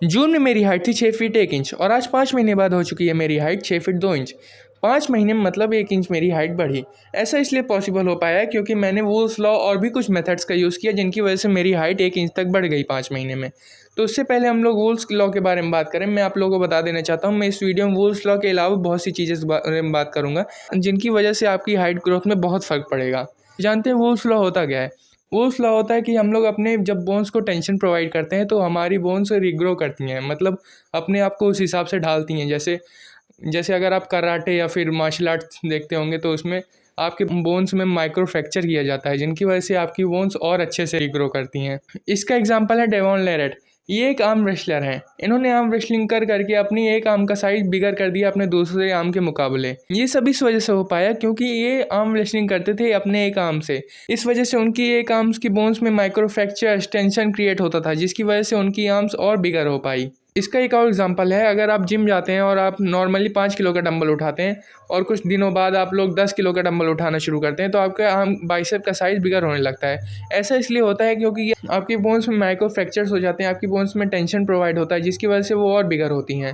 जून में मेरी हाइट थी 6 फीट 1 इंच और आज 5 महीने बाद हो चुकी है मेरी हाइट 6 फीट 2 इंच। 5 महीने में मतलब 1 इंच मेरी हाइट बढ़ी। ऐसा इसलिए पॉसिबल हो पाया है क्योंकि मैंने वुल्स लॉ और भी कुछ मेथड्स का यूज़ किया जिनकी वजह से मेरी हाइट 1 इंच तक बढ़ गई 5 महीने में। तो उससे पहले हम लोग वुल्स लॉ के बारे में बात करें, मैं आप लोगों को बता देना चाहता हूँ, मैं इस वीडियो में वुल्स लॉ के अलावा बहुत सी चीज़ें इस बारे में बात करूँगा जिनकी वजह से आपकी हाइट ग्रोथ में बहुत फ़र्क पड़ेगा। जानते हैं वुल्स लॉ होता क्या है? वुल्स लॉ होता है कि हम लोग अपने जब बोन्स को टेंशन प्रोवाइड करते हैं तो हमारी बोन्स रिग्रो करती हैं, मतलब अपने आप को उस हिसाब से ढालती हैं। जैसे जैसे अगर आप कराटे या फिर मार्शल आर्ट्स देखते होंगे तो उसमें आपके बोन्स में माइक्रो फ्रैक्चर किया जाता है जिनकी वजह से आपकी बोन्स और अच्छे से रिग्रो करती हैं। इसका एग्जांपल है डेवॉन लेरेट। ये एक आर्म रेसलर हैं। इन्होंने आर्म रेसलिंग कर करके अपनी एक आर्म का साइज बिगर कर दिया अपने दूसरे आर्म के मुकाबले। ये सब इस वजह से हो पाया क्योंकि ये आर्म रेसलिंग करते थे अपने एक आर्म से। इस वजह से उनकी एक आर्म्स की बोन्स में माइक्रो फ्रैक्चर टेंशन क्रिएट होता था जिसकी वजह से उनकी आर्म्स और बिगर हो पाई। इसका एक और एग्जांपल है, अगर आप जिम जाते हैं और आप नॉर्मली 5 किलो का डंबल उठाते हैं और कुछ दिनों बाद आप लोग 10 किलो का डंबल उठाना शुरू करते हैं तो आपके आर्म बाइसेप का साइज़ बिगर होने लगता है। ऐसा इसलिए होता है क्योंकि ये आपकी बोन्स में माइक्रो फ्रैक्चर्स हो जाते हैं, आपकी बोन्स में टेंशन प्रोवाइड होता है जिसकी वजह से वो और बिगर होती हैं।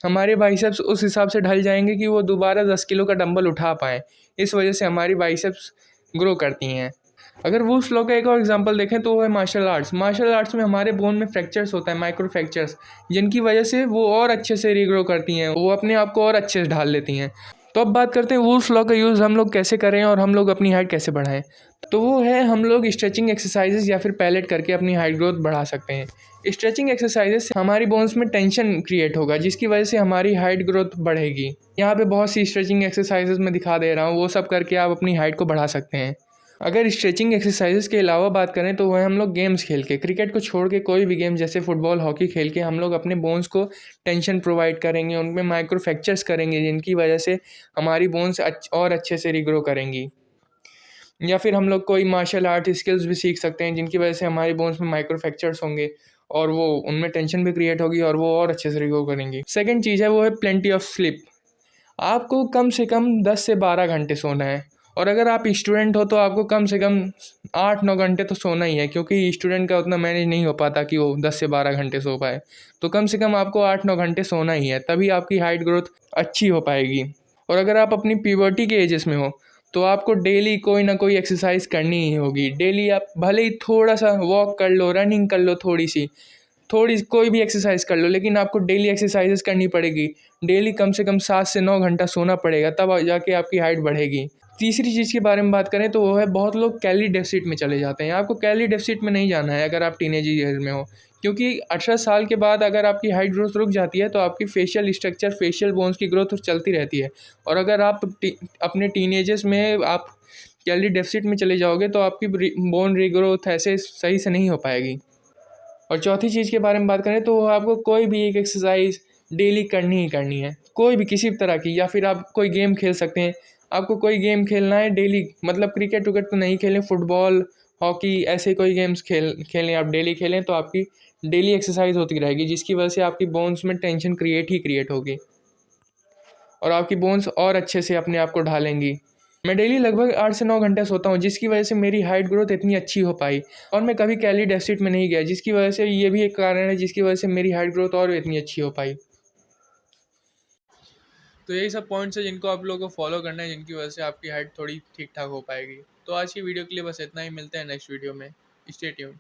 हमारे बाइसेप्स उस हिसाब से ढल जाएंगे कि वो दोबारा 10 किलो का डंबल उठा पाएँ। इस वजह से हमारी बाइसेप्स ग्रो करती हैं। अगर वो स्लो का एक और एग्जांपल देखें तो वो है मार्शल आर्ट्स। मार्शल आर्ट्स में हमारे बोन में फ्रैक्चर्स होता है, माइक्रो फ्रैक्चर्स, जिनकी वजह से वो और अच्छे से रिग्रो करती हैं, वो अपने आप को और अच्छे से ढाल लेती हैं। तो अब बात करते हैं वुल्स लॉ का यूज़ हम लोग कैसे करें और हम लोग अपनी हाइट कैसे बढ़ाएं। तो वो है, हम लोग स्ट्रेचिंग एक्सरसाइजेस या फिर पैलेट करके अपनी हाइट ग्रोथ बढ़ा सकते हैं। स्ट्रेचिंग एक्सरसाइजेस से हमारी बोन्स में टेंशन क्रिएट होगा जिसकी वजह से हमारी हाइट ग्रोथ बढ़ेगी। यहाँ पे बहुत सी स्ट्रेचिंग एक्सरसाइजेस मैं दिखा दे रहा हूँ, वो सब करके आप अपनी हाइट को बढ़ा सकते हैं। अगर स्ट्रेचिंग एक्सरसाइजेस के अलावा बात करें तो वह हम लोग गेम्स खेल के, क्रिकेट को छोड़ के कोई भी गेम जैसे फुटबॉल हॉकी खेल के हम लोग अपने बोन्स को टेंशन प्रोवाइड करेंगे, उनमें माइक्रो फ्रैक्चर्स करेंगे जिनकी वजह से हमारी बोन्स और अच्छे से रिग्रो करेंगी। या फिर हम लोग कोई मार्शल आर्ट स्किल्स भी सीख सकते हैं जिनकी वजह से हमारी बोन्स में माइक्रो फ्रैक्चर्स होंगे और वो उनमें टेंशन भी क्रिएट होगी और वो और अच्छे से रिग्रो करेंगी। सेकेंड चीज़ है वो है प्लेंटी ऑफ स्लीप। आपको कम से कम 10 से 12 घंटे सोना है और अगर आप स्टूडेंट हो तो आपको कम से कम 8-9 घंटे तो सोना ही है क्योंकि स्टूडेंट का उतना मैनेज नहीं हो पाता कि वो 10 से 12 घंटे सो पाए। तो कम से कम आपको 8-9 घंटे सोना ही है, तभी आपकी हाइट ग्रोथ अच्छी हो पाएगी। और अगर आप अपनी प्यूबर्टी के एजेस में हो तो आपको डेली कोई ना कोई एक्सरसाइज करनी ही होगी। डेली आप भले ही थोड़ा सा वॉक कर लो, रनिंग कर लो, थोड़ी कोई भी एक्सरसाइज कर लो, लेकिन आपको डेली एक्सरसाइजेस करनी पड़ेगी। डेली कम से कम 7 से 9 घंटा सोना पड़ेगा, तब जाके आपकी हाइट बढ़ेगी। तीसरी चीज़ के बारे में बात करें तो वो है, बहुत लोग कैलोरी डेफिसिट में चले जाते हैं। आपको कैलोरी डेफिसिट में नहीं जाना है अगर आप टीनेज ईयर में हो, क्योंकि 18 साल के बाद अगर आपकी हाइट ग्रोथ रुक जाती है तो आपकी फेशियल स्ट्रक्चर, फेशियल बोन्स की ग्रोथ चलती रहती है। और अगर आप अपने टीनेजर्स में आप कैलोरी डेफिसिट में चले जाओगे तो आपकी बोन रीग्रोथ ऐसे सही से नहीं हो पाएगी। और चौथी चीज़ के बारे में बात करें तो आपको कोई भी एक एक्सरसाइज डेली करनी ही करनी है, कोई भी किसी भी तरह की। या फिर आप कोई गेम खेल सकते हैं, आपको कोई गेम खेलना है डेली, मतलब क्रिकेट विकेट तो नहीं खेलें, फुटबॉल हॉकी ऐसे कोई गेम्स खेलें, आप डेली खेलें तो आपकी डेली एक्सरसाइज होती रहेगी जिसकी वजह से आपकी बोन्स में टेंशन क्रिएट होगी और आपकी बोन्स और अच्छे से अपने आप को ढालेंगी। मैं डेली लगभग 8 से 9 घंटे सोता हूँ जिसकी वजह से मेरी हाइट ग्रोथ इतनी अच्छी हो पाई और मैं कभी कैलोरी डेफिसिट में नहीं गया, जिसकी वजह से ये भी एक कारण है जिसकी वजह से मेरी हाइट ग्रोथ और इतनी अच्छी हो पाई। तो यही सब पॉइंट्स है जिनको आप लोगों को फॉलो करना है, जिनकी वजह से आपकी हाइट थोड़ी ठीक ठाक हो पाएगी। तो आज की वीडियो के लिए बस इतना ही, मिलते हैं नेक्स्ट वीडियो में। Stay tuned.